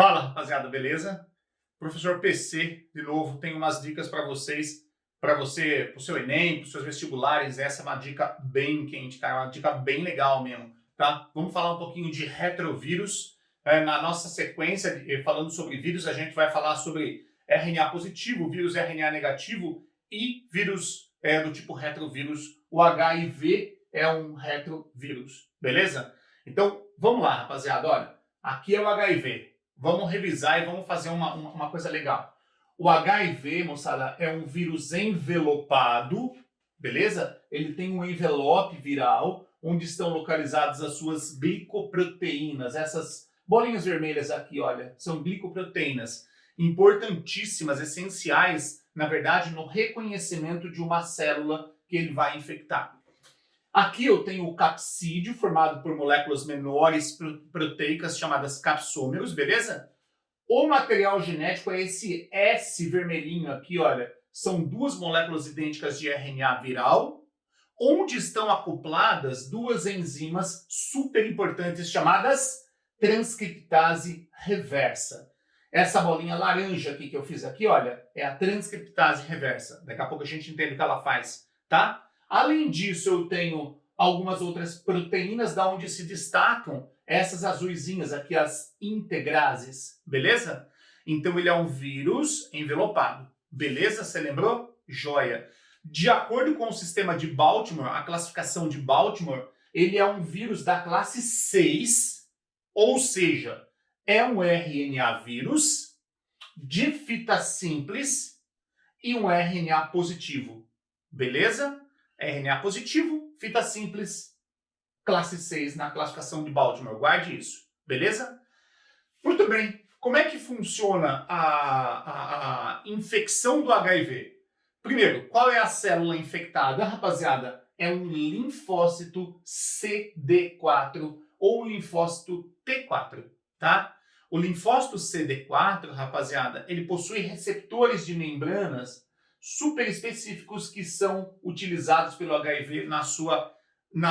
Fala, rapaziada, beleza? Professor PC, de novo, tem umas dicas para vocês, para você, para o seu Enem, para os seus vestibulares. Essa é uma dica bem quente, cara, uma dica bem legal mesmo, tá? Vamos falar um pouquinho de retrovírus. Na nossa sequência, falando sobre vírus, a gente vai falar sobre RNA positivo, vírus RNA negativo e vírus do tipo retrovírus. O HIV é um retrovírus, beleza? Então, vamos lá, rapaziada, olha, aqui é o HIV. Vamos revisar e vamos fazer uma coisa legal. O HIV, moçada, é um vírus envelopado, beleza? Ele tem um envelope viral, onde estão localizadas as suas glicoproteínas. Essas bolinhas vermelhas aqui, olha, são glicoproteínas importantíssimas, essenciais, na verdade, no reconhecimento de uma célula que ele vai infectar. Aqui eu tenho o capsídeo, formado por moléculas menores proteicas chamadas capsômeros, beleza? O material genético é esse S vermelhinho aqui, olha. São duas moléculas idênticas de RNA viral, onde estão acopladas duas enzimas super importantes chamadas transcriptase reversa. Essa bolinha laranja aqui que eu fiz aqui, olha, é a transcriptase reversa. Daqui a pouco a gente entende o que ela faz, tá? Além disso, eu tenho algumas outras proteínas da onde se destacam essas azuisinhas aqui, as integrases, beleza? Então ele é um vírus envelopado, beleza? Você lembrou? Joia. De acordo com o sistema de Baltimore, a classificação de Baltimore, ele é um vírus da classe 6, ou seja, é um RNA vírus de fita simples e um RNA positivo, beleza? RNA positivo, fita simples, classe 6 na classificação de Baltimore. Guarde isso, beleza? Muito bem. Como é que funciona a infecção do HIV? Primeiro, qual é a célula infectada, rapaziada? É um linfócito CD4 ou linfócito T4, tá? O linfócito CD4, rapaziada, ele possui receptores de membranas super específicos que são utilizados pelo HIV na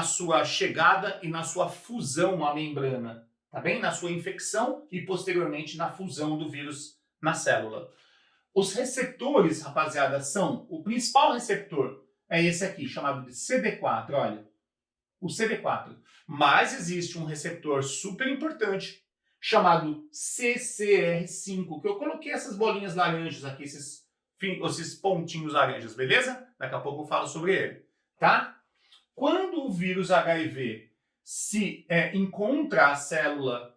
sua chegada e na sua fusão à membrana, tá bem? Na sua infecção e posteriormente na fusão do vírus na célula. Os receptores, rapaziada, são o principal receptor é esse aqui, chamado de CD4, olha, o CD4. Mas existe um receptor super importante chamado CCR5, que eu coloquei essas bolinhas laranjas aqui, esses pontinhos laranjas, beleza? Daqui a pouco eu falo sobre ele, tá? Quando o vírus HIV se encontra a célula,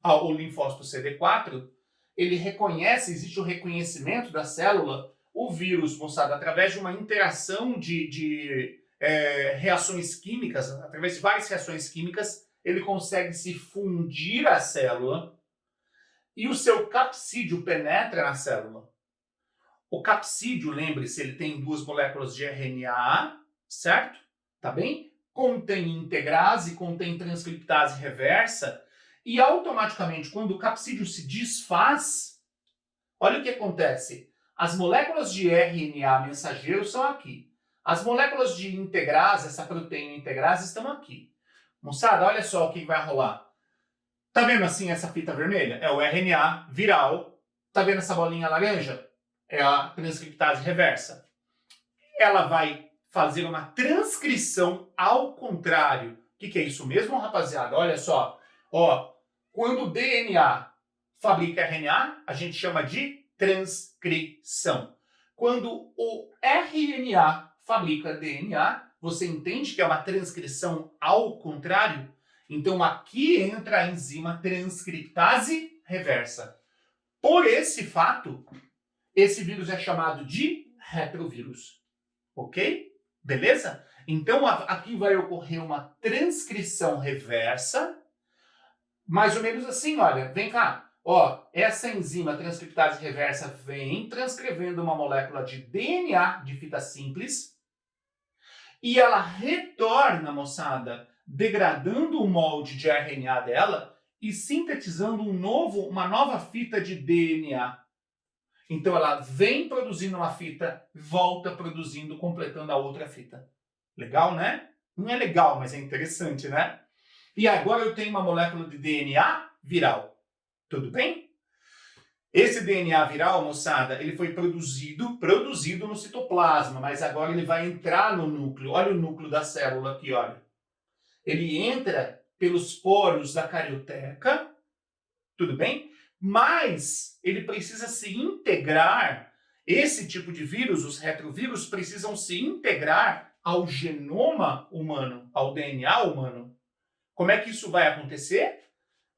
o linfócito CD4, ele reconhece, existe o reconhecimento da célula, o vírus, moçada, através de uma interação de reações químicas, através de várias reações químicas, ele consegue se fundir à célula e o seu capsídeo penetra na célula. O capsídeo, lembre-se, ele tem duas moléculas de RNA, certo? Tá bem? Contém integrase, contém transcriptase reversa, e automaticamente, quando o capsídeo se desfaz, olha o que acontece. As moléculas de RNA mensageiro são aqui. As moléculas de integrase, essa proteína integrase, estão aqui. Moçada, olha só o que vai rolar. Tá vendo assim essa fita vermelha? É o RNA viral. Tá vendo essa bolinha laranja? É a transcriptase reversa. Ela vai fazer uma transcrição ao contrário. O que é isso mesmo, rapaziada? Olha só. Ó, quando o DNA fabrica RNA, a gente chama de transcrição. Quando o RNA fabrica DNA, você entende que é uma transcrição ao contrário? Então aqui entra a enzima transcriptase reversa. Por esse fato, esse vírus é chamado de retrovírus, ok? Beleza? Então aqui vai ocorrer uma transcrição reversa, mais ou menos assim, olha, vem cá. Ó, essa enzima transcriptase reversa vem transcrevendo uma molécula de DNA de fita simples e ela retorna, moçada, degradando o molde de RNA dela e sintetizando uma nova fita de DNA. Então ela vem produzindo uma fita, volta produzindo, completando a outra fita. Legal, né? Não é legal, mas é interessante, né? E agora eu tenho uma molécula de DNA viral. Tudo bem? Esse DNA viral, moçada, ele foi produzido no citoplasma, mas agora ele vai entrar no núcleo. Olha o núcleo da célula aqui, olha. Ele entra pelos poros da carioteca, tudo bem? Mas ele precisa se integrar, esse tipo de vírus, os retrovírus, precisam se integrar ao genoma humano, ao DNA humano. Como é que isso vai acontecer?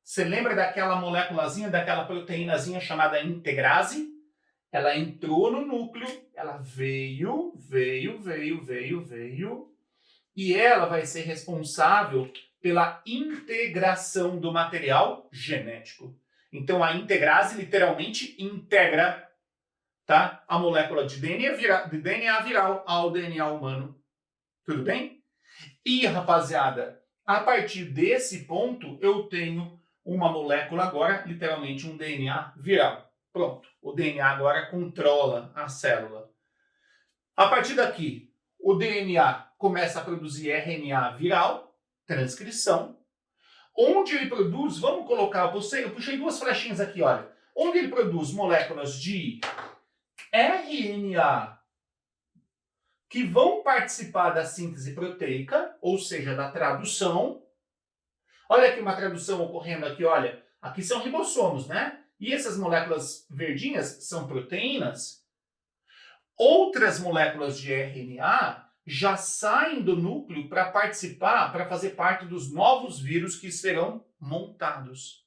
Você lembra daquela moléculazinha, daquela proteínazinha chamada integrase? Ela entrou no núcleo, ela veio, e ela vai ser responsável pela integração do material genético. Então, a integrase literalmente integra, tá, a molécula de DNA viral ao DNA humano. Tudo bem? E, rapaziada, a partir desse ponto, eu tenho uma molécula agora, literalmente um DNA viral. Pronto, o DNA agora controla a célula. A partir daqui, o DNA começa a produzir RNA viral, transcrição. Onde ele produz, vamos colocar, eu puxei duas flechinhas aqui, olha. Onde ele produz moléculas de RNA que vão participar da síntese proteica, ou seja, da tradução. Olha aqui uma tradução ocorrendo aqui, olha. Aqui são ribossomos, né? E essas moléculas verdinhas são proteínas. Outras moléculas de RNA já saem do núcleo para participar, para fazer parte dos novos vírus que serão montados.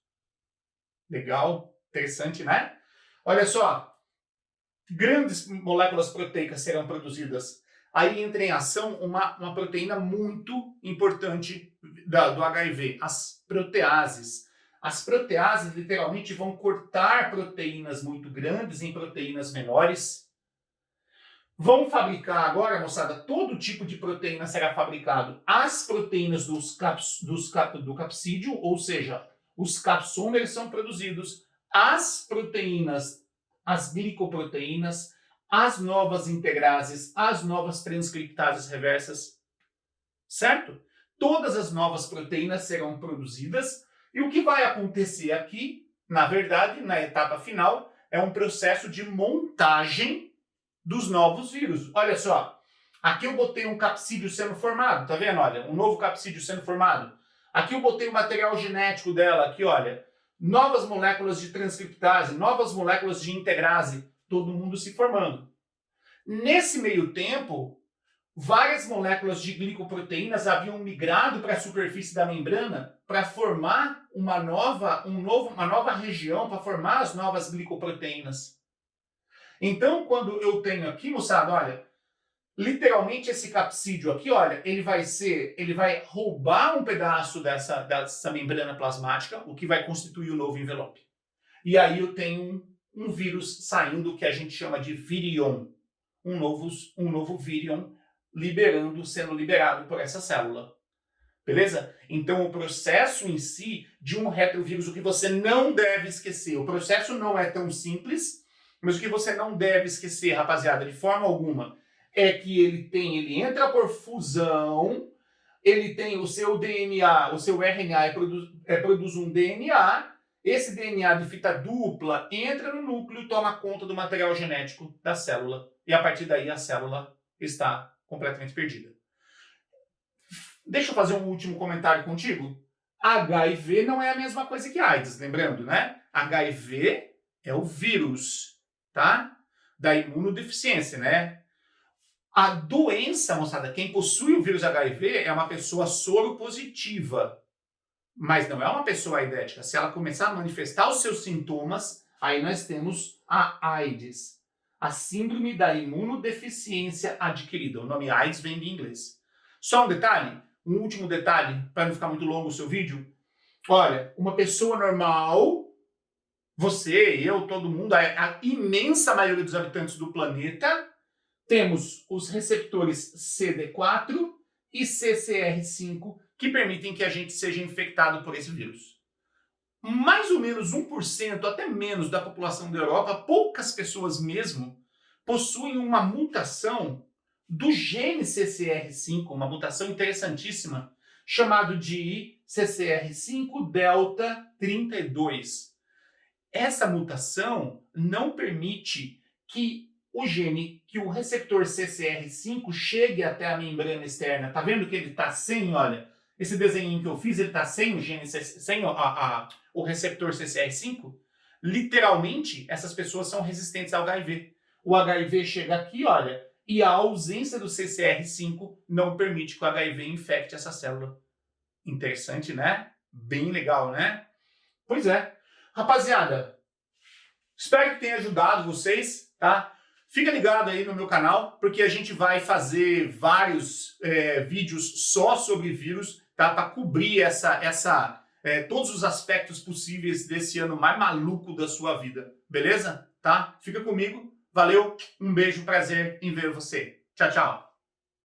Legal? Interessante, né? Olha só. Grandes moléculas proteicas serão produzidas. Aí entra em ação uma proteína muito importante do HIV, as proteases. As proteases literalmente vão cortar proteínas muito grandes em proteínas menores. Vão fabricar agora, moçada, todo tipo de proteína será fabricado. As proteínas do capsídeo, ou seja, os capsômeros são produzidos. As proteínas, as glicoproteínas, as novas integrases, as novas transcriptases reversas, certo? Todas as novas proteínas serão produzidas e o que vai acontecer aqui, na verdade, na etapa final, é um processo de montagem dos novos vírus. Olha só, aqui eu botei um capsídeo sendo formado, tá vendo? Olha, um novo capsídeo sendo formado. Aqui eu botei o material genético dela, aqui, olha, novas moléculas de transcriptase, novas moléculas de integrase, todo mundo se formando. Nesse meio tempo, várias moléculas de glicoproteínas haviam migrado para a superfície da membrana para formar uma nova região, para formar as novas glicoproteínas. Então, quando eu tenho aqui, moçada, olha, literalmente esse capsídeo aqui, olha, ele vai roubar um pedaço dessa membrana plasmática, o que vai constituir o novo envelope. E aí eu tenho um vírus saindo que a gente chama de virion, um novo virion sendo liberado por essa célula. Beleza? Então, o processo em si de um retrovírus, o que você não deve esquecer, o processo não é tão simples, mas o que você não deve esquecer, rapaziada, de forma alguma, é que ele entra por fusão, ele tem o seu DNA, o seu RNA produz um DNA, esse DNA de fita dupla entra no núcleo e toma conta do material genético da célula. E a partir daí a célula está completamente perdida. Deixa eu fazer um último comentário contigo. HIV não é a mesma coisa que AIDS, lembrando, né? HIV é o vírus, tá? Da imunodeficiência, né? A doença, moçada, quem possui o vírus HIV é uma pessoa soropositiva, mas não é uma pessoa aidética. Se ela começar a manifestar os seus sintomas, aí nós temos a AIDS, a síndrome da imunodeficiência adquirida. O nome AIDS vem de inglês. Só um detalhe, um último detalhe, para não ficar muito longo o seu vídeo. Olha, uma pessoa normal, você, eu, todo mundo, a imensa maioria dos habitantes do planeta, temos os receptores CD4 e CCR5 que permitem que a gente seja infectado por esse vírus. Mais ou menos 1%, até menos, da população da Europa, poucas pessoas mesmo, possuem uma mutação do gene CCR5, uma mutação interessantíssima, chamado de CCR5 delta 32. essa mutação não permite que o gene, que o receptor CCR5 chegue até a membrana externa. Tá vendo que ele está sem, olha, esse desenho que eu fiz, ele está sem o gene, sem o receptor CCR5? Literalmente, essas pessoas são resistentes ao HIV. O HIV chega aqui, olha, e a ausência do CCR5 não permite que o HIV infecte essa célula. Interessante, né? Bem legal, né? Pois é. Rapaziada, espero que tenha ajudado vocês, tá? Fica ligado aí no meu canal, porque a gente vai fazer vários vídeos só sobre vírus, tá? Para cobrir todos os aspectos possíveis desse ano mais maluco da sua vida, beleza? Tá? Fica comigo. Valeu, um beijo, prazer em ver você. Tchau, tchau.